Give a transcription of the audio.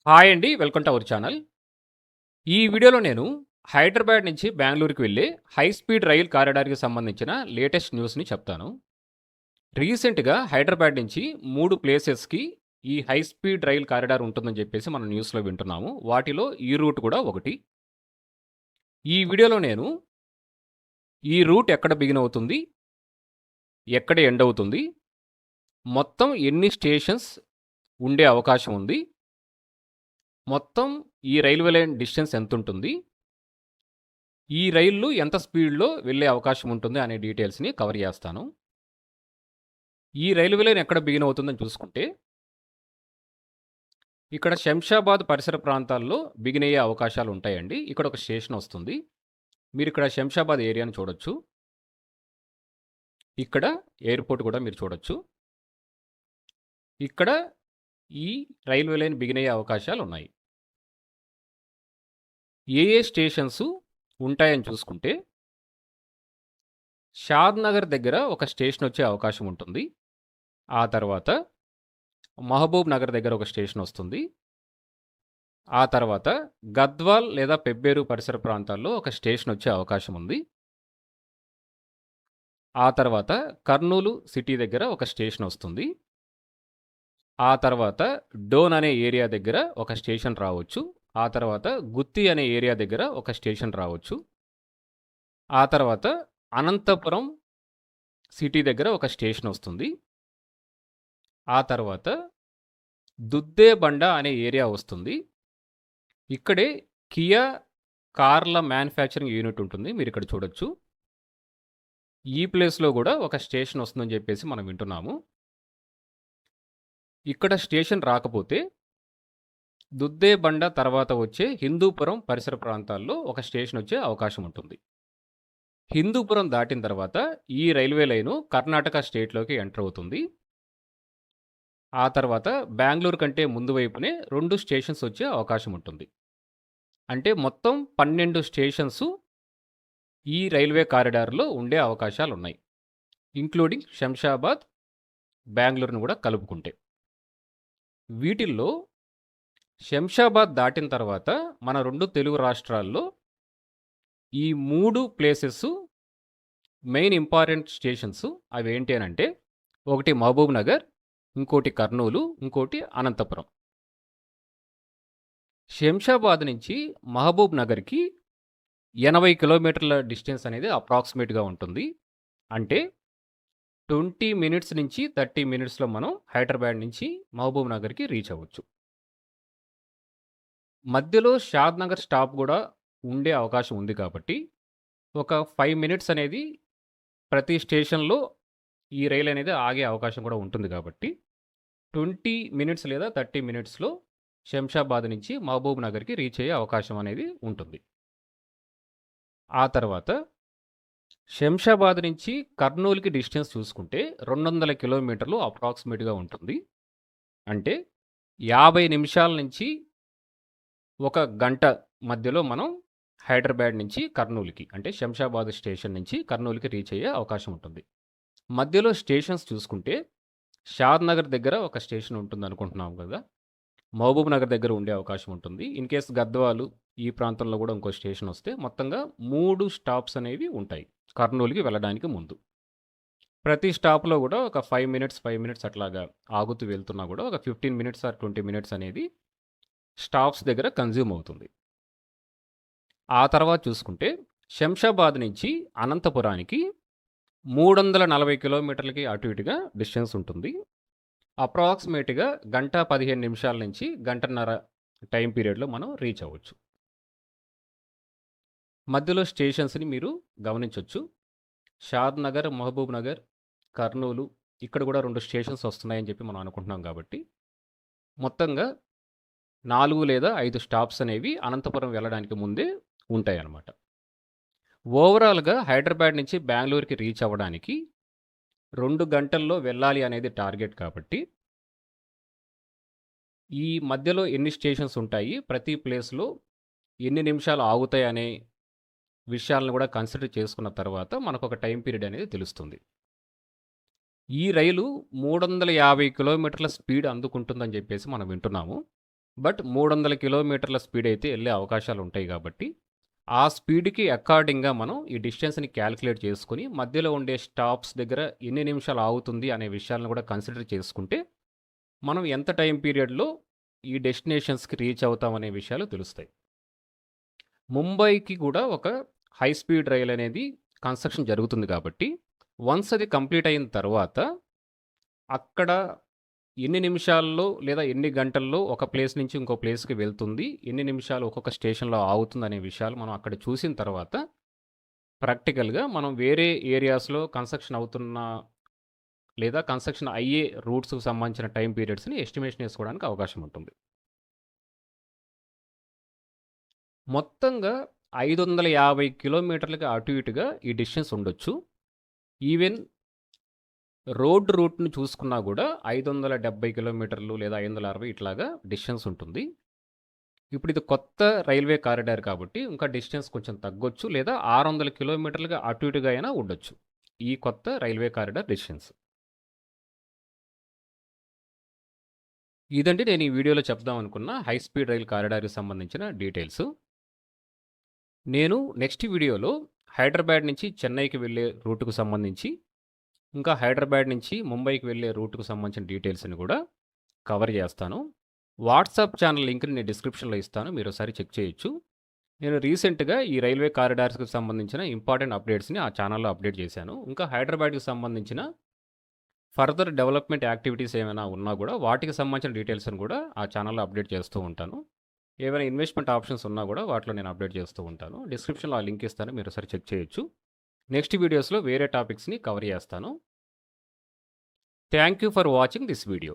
Hi అండి. Welcome to our channel. ఈ వీడియోలో నేను హైదరాబాద్ నుంచి బెంగుళూరుకి వెళ్ళే హై స్పీడ్ రైల్ కారిడార్‌కి సంబంధించిన లేటెస్ట్ న్యూస్‌ని చెప్తాను. రీసెంట్‌గా హైదరాబాద్ నుంచి 3 ప్లేసెస్‌కి ఈ హై స్పీడ్ రైల్ కారిడార్ ఉంటుందని చెప్పేసి మనం న్యూస్‌లో వింటున్నాము. వాటిలో ఈ రూట్ కూడా ఒకటి. ఈ వీడియోలో నేను ఈ రూట్ ఎక్కడ బిగిన్ అవుతుంది? ఎక్కడ ఎండ్ అవుతుంది? మొత్తం ఎన్ని స్టేషన్స్ ఉండే అవకాశం ఉంది? మొత్తం ఈ రైల్వే లైన్ డిస్టెన్స్ ఎంతుంటుంది? ఈ రైళ్ళు ఎంత స్పీడ్‌లో వెళ్ళే అవకాశం ఉంటుంది అనే డీటెయిల్స్‌ని కవర్ చేస్తాను. ఈ రైల్వే లైన్ ఎక్కడ బిగిన్ అవుతుందని చూసుకుంటే, ఇక్కడ శంషాబాద్ పరిసర ప్రాంతాల్లో బిగిన్ అయ్యే అవకాశాలు ఉంటాయండి. ఇక్కడ ఒక స్టేషన్ వస్తుంది. మీరు ఇక్కడ శంషాబాద్ ఏరియాని చూడొచ్చు. ఇక్కడ ఎయిర్‌పోర్ట్ కూడా మీరు చూడొచ్చు. ఇక్కడ ఈ రైల్వే లైన్ బిగిన్ అయ్యే అవకాశాలు ఉన్నాయి. ఏ స్టేషన్స్ ఉంటాయని చూసుకుంటే, షాద్ నగర్ దగ్గర ఒక స్టేషన్ వచ్చే అవకాశం ఉంటుంది. ఆ తర్వాత మహబూబ్ నగర్ దగ్గర ఒక స్టేషన్ వస్తుంది. ఆ తర్వాత గద్వాల్ లేదా పెబ్బేరు పరిసర ప్రాంతాల్లో ఒక స్టేషన్ వచ్చే అవకాశం ఉంది. ఆ తర్వాత కర్నూలు సిటీ దగ్గర ఒక స్టేషన్ వస్తుంది. ఆ తర్వాత డోన్ అనే ఏరియా దగ్గర ఒక స్టేషన్ రావచ్చు. ఆ తర్వాత గుత్తి అనే ఏరియా దగ్గర ఒక స్టేషన్ రావచ్చు. ఆ తర్వాత అనంతపురం సిటీ దగ్గర ఒక స్టేషన్ వస్తుంది. ఆ తర్వాత దుద్దేబండ అనే ఏరియా వస్తుంది. ఇక్కడే కియా కార్ల మ్యానుఫ్యాక్చరింగ్ యూనిట్ ఉంటుంది. మీరు ఇక్కడ చూడొచ్చు. ఈ ప్లేస్‌లో కూడా ఒక స్టేషన్ వస్తుందని చెప్పేసి మనం వింటున్నాము. ఇక్కడ స్టేషన్ రాకపోతే దుద్దేబండ తర్వాత వచ్చే హిందూపురం పరిసర ప్రాంతాల్లో ఒక స్టేషన్ వచ్చే అవకాశం ఉంటుంది. హిందూపురం దాటిన తర్వాత ఈ రైల్వే లైను కర్ణాటక స్టేట్‌లోకి ఎంటర్ అవుతుంది. ఆ తర్వాత బెంగుళూరు కంటే ముందు వైపునే 2 స్టేషన్స్ వచ్చే అవకాశం ఉంటుంది. అంటే మొత్తం 12 స్టేషన్స్ ఈ రైల్వే కారిడార్‌లో ఉండే అవకాశాలున్నాయి. ఇంక్లూడింగ్ శంషాబాద్, బెంగుళూరుని కూడా కలుపుకుంటే. వీటిల్లో శంషాబాద్ దాటిన తర్వాత మన 2 తెలుగు రాష్ట్రాల్లో ఈ 3 ప్లేసెస్ మెయిన్ ఇంపార్టెంట్ స్టేషన్స్ అవేంటి అనంటే, ఒకటి మహబూబ్ నగర్, ఇంకోటి కర్నూలు, ఇంకోటి అనంతపురం. శంషాబాద్ నుంచి మహబూబ్ నగర్‌కి 80 కిలోమీటర్ల డిస్టెన్స్ అనేది అప్రాక్సిమేట్‌గా ఉంటుంది. అంటే 20 మినిట్స్ నుంచి 30 మినిట్స్‌లో మనం హైదరాబాద్ నుంచి మహబూబ్ నగర్‌కి రీచ్ అవ్వచ్చు. మధ్యలో షాద్ నగర్ స్టాప్ గూడా ఉండే అవకాశం ఉంది కాబట్టి, ఒక 5 మినిట్స్ అనేది ప్రతి స్టేషన్‌లో ఈ రైలు అనేది ఆగే అవకాశం కూడా ఉంటుంది కాబట్టి, 20 మినిట్స్ లేదా 30 మినిట్స్‌లో శంషాబాద్ నుంచి మహబూబ్ నగర్‌కి రీచ్ అయ్యే అవకాశం అనేది ఉంటుంది. ఆ తర్వాత శంషాబాద్ నుంచి కర్నూలుకి డిస్టెన్స్ చూసుకుంటే 200 కిలోమీటర్లు అప్రాక్సిమేట్‌గా ఉంటుంది. అంటే 50 నిమిషాల నుంచి ఒక గంట మధ్యలో మనం హైదరాబాద్ నుంచి కర్నూలుకి అంటే శంషాబాద్ స్టేషన్ నుంచి కర్నూలుకి రీచ్ అయ్యే అవకాశం ఉంటుంది. మధ్యలో స్టేషన్స్ చూసుకుంటే షాద్ నగర్ దగ్గర ఒక స్టేషన్ ఉంటుందనుకుంటున్నాం కదా! మహబూబ్ నగర్ దగ్గర ఉండే అవకాశం ఉంటుంది. ఇన్ కేస్ గద్వాలు ఈ ప్రాంతంలో కూడా ఇంకో స్టేషన్ వస్తే మొత్తంగా 3 స్టాప్స్ అనేవి ఉంటాయి కర్నూలుకి వెళ్ళడానికి ముందు. ప్రతి స్టాప్‌లో కూడా ఒక 5 మినిట్స్ అట్లాగా ఆగుతూ వెళ్తున్నా కూడా ఒక 15 మినిట్స్ ఆర్ 20 మినిట్స్ అనేది స్టాప్స్ దగ్గర కన్జ్యూమ్ అవుతుంది. ఆ తర్వాత చూసుకుంటే శంషాబాద్ నుంచి అనంతపురానికి 340 కిలోమీటర్లకి అటు ఇటుగా డిస్టెన్స్ ఉంటుంది. అప్రాక్సిమేట్‌గా గంట 15 నిమిషాల నుంచి గంటన్నర టైం పీరియడ్‌లో మనం రీచ్ అవ్వచ్చు. మధ్యలో స్టేషన్స్‌ని మీరు గమనించొచ్చు. షాద్ నగర్, మహబూబ్ నగర్, కర్నూలు ఇక్కడ కూడా 2 స్టేషన్స్ వస్తున్నాయని చెప్పి మనం అనుకుంటున్నాం కాబట్టి, మొత్తంగా 4 లేదా 5 స్టాప్స్ అనేవి అనంతపురం వెళ్ళడానికి ముందే ఉంటాయన్నమాట. ఓవరాల్‌గా హైదరాబాద్ నుంచి బెంగుళూరుకి రీచ్ అవ్వడానికి 2 గంటల్లో వెళ్ళాలి అనేది టార్గెట్ కాబట్టి, ఈ మధ్యలో ఎన్ని స్టేషన్స్ ఉంటాయి, ప్రతి ప్లేస్‌లో ఎన్ని నిమిషాలు ఆగుతాయి అనే విషయాలను కూడా కన్సిడర్ చేసుకున్న తర్వాత మనకొక టైం పీరియడ్ అనేది తెలుస్తుంది. ఈ రైలు 350 కిలోమీటర్ల స్పీడ్ అందుకుంటుందని చెప్పేసి మనం వింటున్నాము. బట్ 300 కిలోమీటర్ల స్పీడ్ అయితే వెళ్ళే అవకాశాలు ఉంటాయి కాబట్టి, ఆ స్పీడ్‌కి అకార్డింగ్‌గా మనం ఈ డిస్టెన్స్‌ని క్యాలిక్యులేట్ చేసుకొని, మధ్యలో ఉండే స్టాప్స్ దగ్గర ఎన్ని నిమిషాలు ఆగుతుంది అనే విషయాలను కూడా కన్సిడర్ చేసుకుంటే, మనం ఎంత టైమ్ పీరియడ్‌లో ఈ డెస్టినేషన్స్‌కి రీచ్ అవుతాం అనే విషయాలు తెలుస్తాయి. ముంబైకి కూడా ఒక హై స్పీడ్ రైల్ అనేది కన్‌స్ట్రక్షన్ జరుగుతుంది కాబట్టి, వన్స్ అది కంప్లీట్ అయిన తర్వాత, అక్కడ ఎన్ని నిమిషాల్లో లేదా ఎన్ని గంటల్లో ఒక ప్లేస్ నుంచి ఇంకో ప్లేస్‌కి వెళ్తుంది, ఎన్ని నిమిషాలు ఒక్కొక్క స్టేషన్‌లో ఆగుతుందనే విషయాలు మనం అక్కడ చూసిన తర్వాత, ప్రాక్టికల్‌గా మనం వేరే ఏరియాస్‌లో కన్‌స్ట్రక్షన్ అవుతున్న లేదా కన్‌స్ట్రక్షన్ అయ్యే రూట్స్‌కి సంబంధించిన టైమ్ పీరియడ్స్‌ని ఎస్టిమేషన్ ఏసుకోవడానికి అవకాశం ఉంటుంది. మొత్తంగా 550 కిలోమీటర్లకి అటు ఇటుగా ఈ డిస్టెన్స్ ఉండొచ్చు. ఈవెన్ రోడ్ రూట్‌ని చూసుకున్నా గూడా 570 కిలోమీటర్లు లేదా 560 ఇట్లాగా డిస్టెన్స్ ఉంటుంది. ఇప్పుడు ఇది కొత్త రైల్వే కారిడార్ కాబట్టి ఇంకా డిస్టెన్స్ కొంచెం తగ్గొచ్చు లేదా 600 కిలోమీటర్లుగా అటు ఇటుగా అయినా ఉండొచ్చు. ఈ కొత్త రైల్వే కారిడార్ డిస్టెన్స్. ఇదండి నేను ఈ వీడియోలో చెప్దాం అనుకున్న హై స్పీడ్ రైల్ కారిడార్‌కి సంబంధించిన డీటెయిల్స్. నేను నెక్స్ట్ వీడియోలో హైదరాబాద్ నుంచి చెన్నైకి వెళ్ళే రూట్‌కు సంబంధించి, ఇంకా హైదరాబాద్ నుంచి ముంబైకి వెళ్ళే రూట్‌కు సంబంధించిన డీటెయిల్స్‌ని కూడా కవర్ చేస్తాను. వాట్సాప్ ఛానల్ లింక్‌ని నేను డిస్క్రిప్షన్‌లో ఇస్తాను. మీరోసారి చెక్ చేయొచ్చు. నేను రీసెంట్‌గా ఈ రైల్వే కారిడార్స్‌కి సంబంధించిన ఇంపార్టెంట్ అప్డేట్స్‌ని ఆ ఛానల్‌లో అప్డేట్ చేశాను. ఇంకా హైదరాబాద్‌కి సంబంధించిన ఫర్దర్ డెవలప్‌మెంట్ యాక్టివిటీస్ ఏమైనా ఉన్నా గూడా, వాటికి సంబంధించిన డీటెయిల్స్‌ని కూడా ఆ ఛానల్‌లో అప్డేట్ చేస్తూ ఉంటాను. ఏవైనా ఇన్వెస్ట్‌మెంట్ ఆప్షన్స్ ఉన్నా గూడా వాటిలో నేను అప్డేట్ చేస్తూ ఉంటాను. డిస్క్రిప్షన్‌లో ఆ లింక్ ఇస్తాను. మీరోసారి చెక్ చేయొచ్చు. నెక్స్ట్ వీడియోస్‌లో వేరే టాపిక్స్‌ని కవర్ చేస్తాను. Thank you for watching this video.